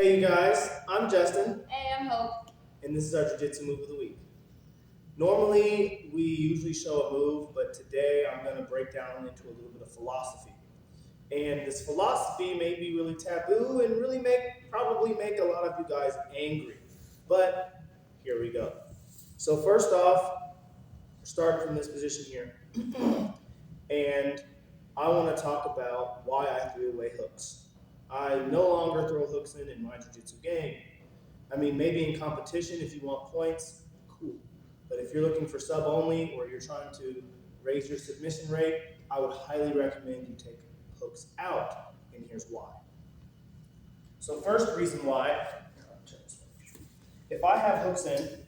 Hey you guys, I'm Justin, Hey, I'm Hope. and this is our Jiu-Jitsu move of the week. Normally, we usually show a move, but today I'm going to break down into a little bit of philosophy. And this philosophy may be really taboo and really probably make a lot of you guys angry. But here we go. So first off, start from this position here. And I want to talk about why I threw away hooks. I no longer throw hooks in my jiu-jitsu game. I mean, maybe in competition, if you want points, cool. But if you're looking for sub only or you're trying to raise your submission rate, I would highly recommend you take hooks out, and here's why. So first reason why, if I have hooks in,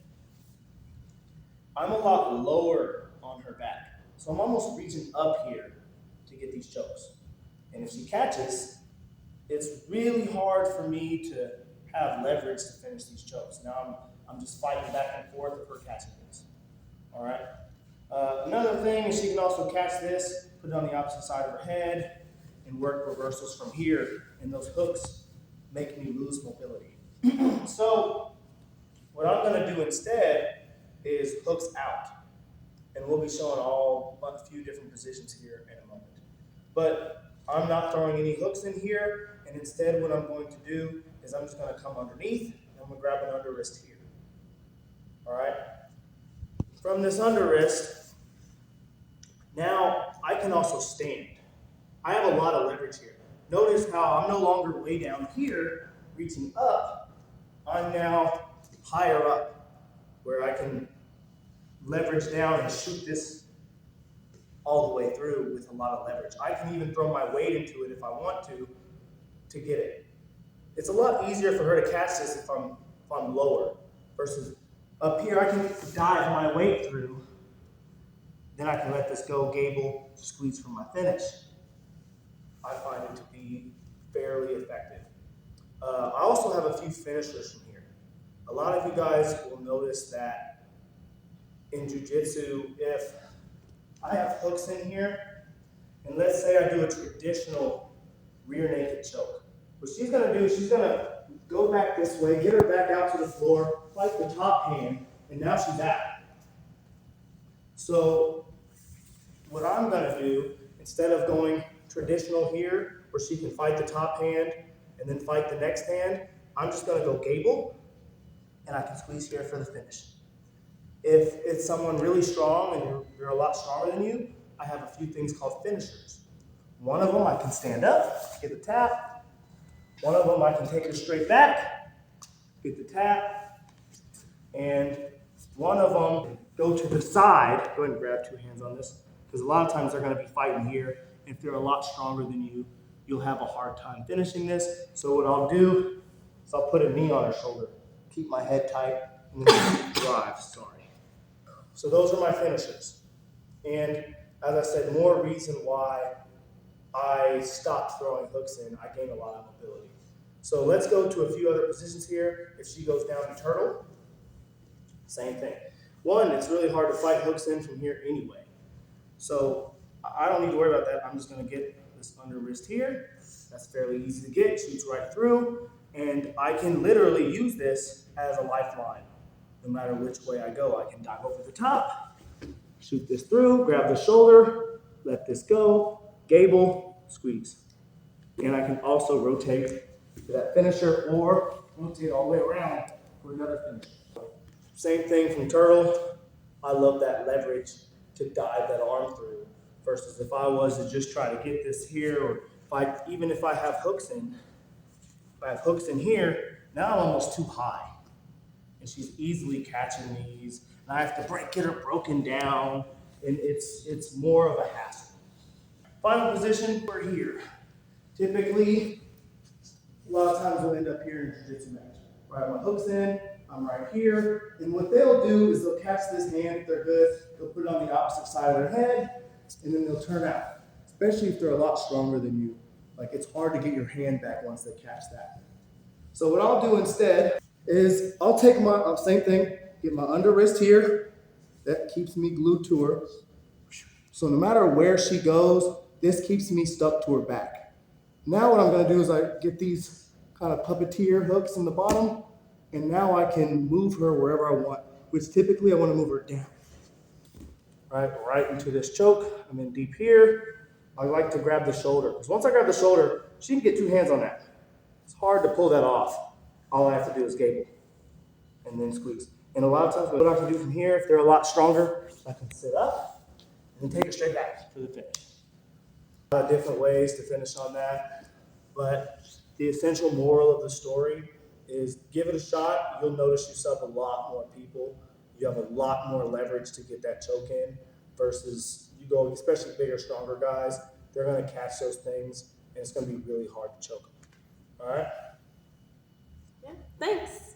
I'm a lot lower on her back. So I'm almost reaching up here to get these chokes. And if she catches, it's really hard for me to have leverage to finish these chokes. Now I'm just fighting back and forth of her catching this. All right. Another thing is she can also catch this, put it on the opposite side of her head, and work reversals from here. And those hooks make me lose mobility. So what I'm going to do instead is hooks out, and we'll be showing a few different positions here in a moment. But I'm not throwing any hooks in here, and instead what I'm going to do is I'm just going to come underneath, and I'm going to grab an under wrist here. All right? From this under wrist, now I can also stand. I have a lot of leverage here. Notice how I'm no longer way down here, reaching up. I'm now higher up, where I can leverage down and shoot this all the way through with a lot of leverage. I can even throw my weight into it if I want to get it. It's a lot easier for her to catch this if I'm lower versus up here. I can dive my weight through, then I can let this go, gable, squeeze for my finish. I find it to be fairly effective. I also have a few finishers from here. A lot of you guys will notice that in jiu-jitsu, if I have hooks in here, and let's say I do a traditional rear naked choke. What she's going to do is she's going to go back this way, get her back out to the floor, fight the top hand, and now she's out. So what I'm going to do, instead of going traditional here, where she can fight the top hand and then fight the next hand, I'm just going to go gable, and I can squeeze here for the finish. If it's someone really strong and you're a lot stronger than you, I have a few things called finishers. One of them I can stand up, get the tap. One of them I can take her straight back, get the tap. And one of them, go to the side. Go ahead and grab two hands on this, because a lot of times they're going to be fighting here. If they're a lot stronger than you, you'll have a hard time finishing this. So what I'll do is I'll put a knee on her shoulder, keep my head tight, and then drive, sorry. So those are my finishers. And as I said, more reason why I stopped throwing hooks in, I gained a lot of mobility. So let's go to a few other positions here. If she goes down to turtle, same thing. One, it's really hard to fight hooks in from here anyway. So I don't need to worry about that. I'm just going to get this under wrist here. That's fairly easy to get, shoots right through. And I can literally use this as a lifeline. No matter which way I go, I can dive over the top, shoot this through, grab the shoulder, let this go, gable, squeeze. And I can also rotate to that finisher or rotate all the way around for another finish. Same thing from turtle. I love that leverage to dive that arm through versus if I was to just try to get this here, or even if I have hooks in, if I have hooks in here, now I'm almost too high. And she's easily catching these, and I have to get her broken down, and it's more of a hassle. Final position, we're here. Typically, a lot of times we'll end up here in a jiu-jitsu match. Where I have my hooks in, I'm right here, and what they'll do is they'll catch this hand if they're good, they'll put it on the opposite side of their head, and then they'll turn out, especially if they're a lot stronger than you. Like, it's hard to get your hand back once they catch that. So what I'll do instead is I'll take my same thing, get my under wrist here. That keeps me glued to her. So no matter where she goes, this keeps me stuck to her back. Now what I'm going to do is I get these kind of puppeteer hooks in the bottom, and now I can move her wherever I want, which typically I want to move her down. Right into this choke. I'm in deep here. I like to grab the shoulder, because once I grab the shoulder, she can get 2 hands on that. It's hard to pull that off. All I have to do is gable and then squeeze. And a lot of times what I can do from here, if they're a lot stronger, I can sit up and then take it straight back for the finish. A lot of different ways to finish on that, but the essential moral of the story is give it a shot. You'll notice you sub a lot more people. You have a lot more leverage to get that choke in versus you go, especially bigger, stronger guys, they're going to catch those things and it's going to be really hard to choke them. All right? Yeah, thanks.